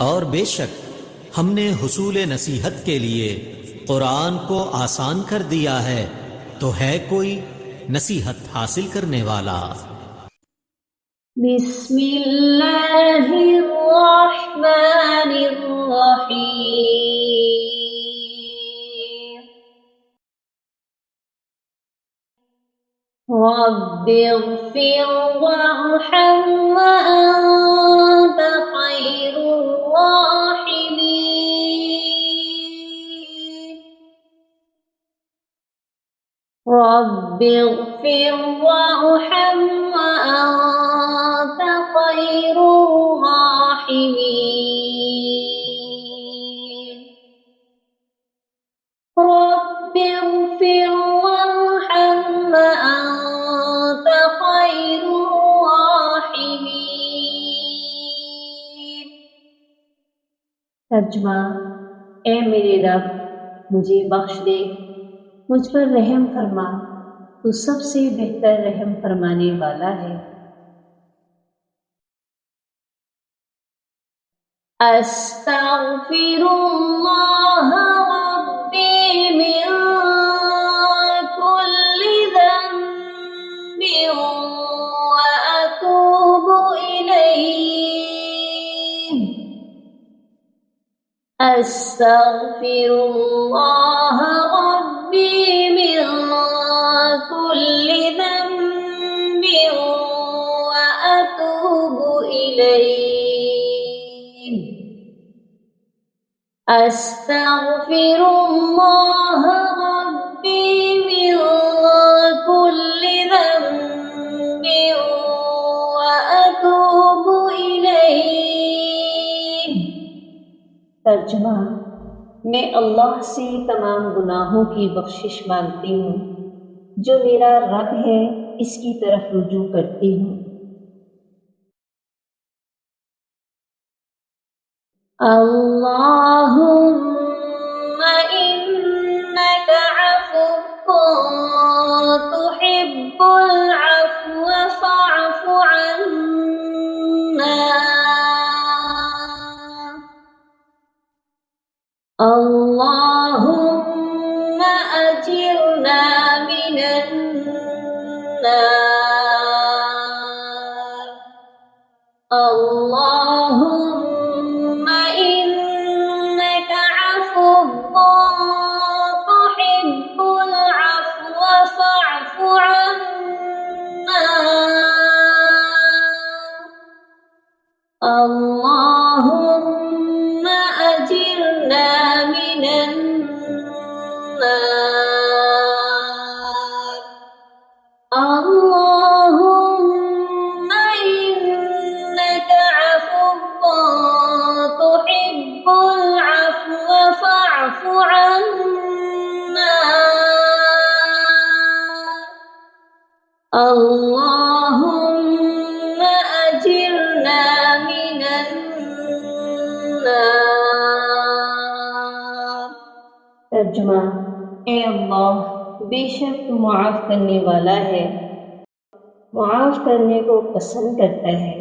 और बेशक हमने हुसूल नसीहत के लिए कुरान को आसान कर दिया है, तो है कोई नसीहत हासिल करने वाला। बिस्मिल्लाहिर्रहमानिर्रहीम। रब्बिग़फिर वरहम वअन्त खैरुर राहिमीन। रब्बिग़फिर वरहम वअन्त खैरुर राहिमीन। रब्बिग़फिर वरहम वअन्त खैरुर राहिमीन। तर्जुमा, ए मेरे रब, मुझे बख्श दे, मुझ पर रहम फरमा, तू सबसे बेहतर रहम फरमाने वाला है। अस्तग़फिरुल्लाह रब्बी मिन कुल्ली ज़ंबिन व अतूबु इलैह। अस्तग़फिरुल्लाह रब्बी मिन कुल्ली ज़ंबिन व अतूबु इलैह। अस्तग़फिरुल्लाह रब्बी मिन कुल्ली ज़ंबिन व अतूबु इलैह। तर्जुमा, मैं अल्लाह से तमाम गुनाहों की बख्शिश मांगती हूँ, जो मेरा रब है इसकी तरफ रुजू करती हूँ। अल्लाहुम्मा इन्नका अफ़्वुन तुहिब्बुल अफ़्व फ़अफ़ु अन्ना। अल्लाहुम्मा अजिरना मिनन नार। अल्लाहुम्मा इन्नका अफ़्वुन तुहिब्बुल अफ़्व फ़अफ़ु अन्ना। अल्लाहुम्मा अजिरना मिनन नार। अल्लाहुम्मा इन्नका अफ़्वुन तुहिब्बुल अफ़्व फ़अफ़ु अन्ना। अल्लाहुम्मा अजिरना मिनन नार। तर्जुमा, ए अल्लाह, बेशक तू मुआफ़ करने वाला है, मुआफ़ करने को पसंद करता है,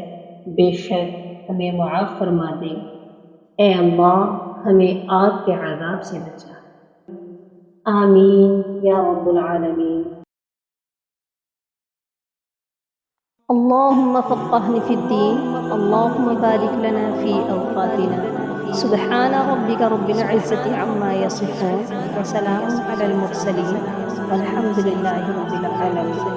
बेशक हमें मुआफ़ फरमा दे। ए अल्लाह, हमें आग के अज़ाब से बचा। आमीन या रब्बुल आलमीन। अल्लाहुम्मा फ़क़्क़िहनी फ़िद्दीन, अल्लाहुम्मा बारिक लना फ़ी औक़ातिना। सुब्हान रब्बिका रब्बिल इज़्ज़ति अम्मा यसिफ़ून व सलामुन अलल मुरसलीन वल्हम्दुलिल्लाहि रब्बिल आलमीन।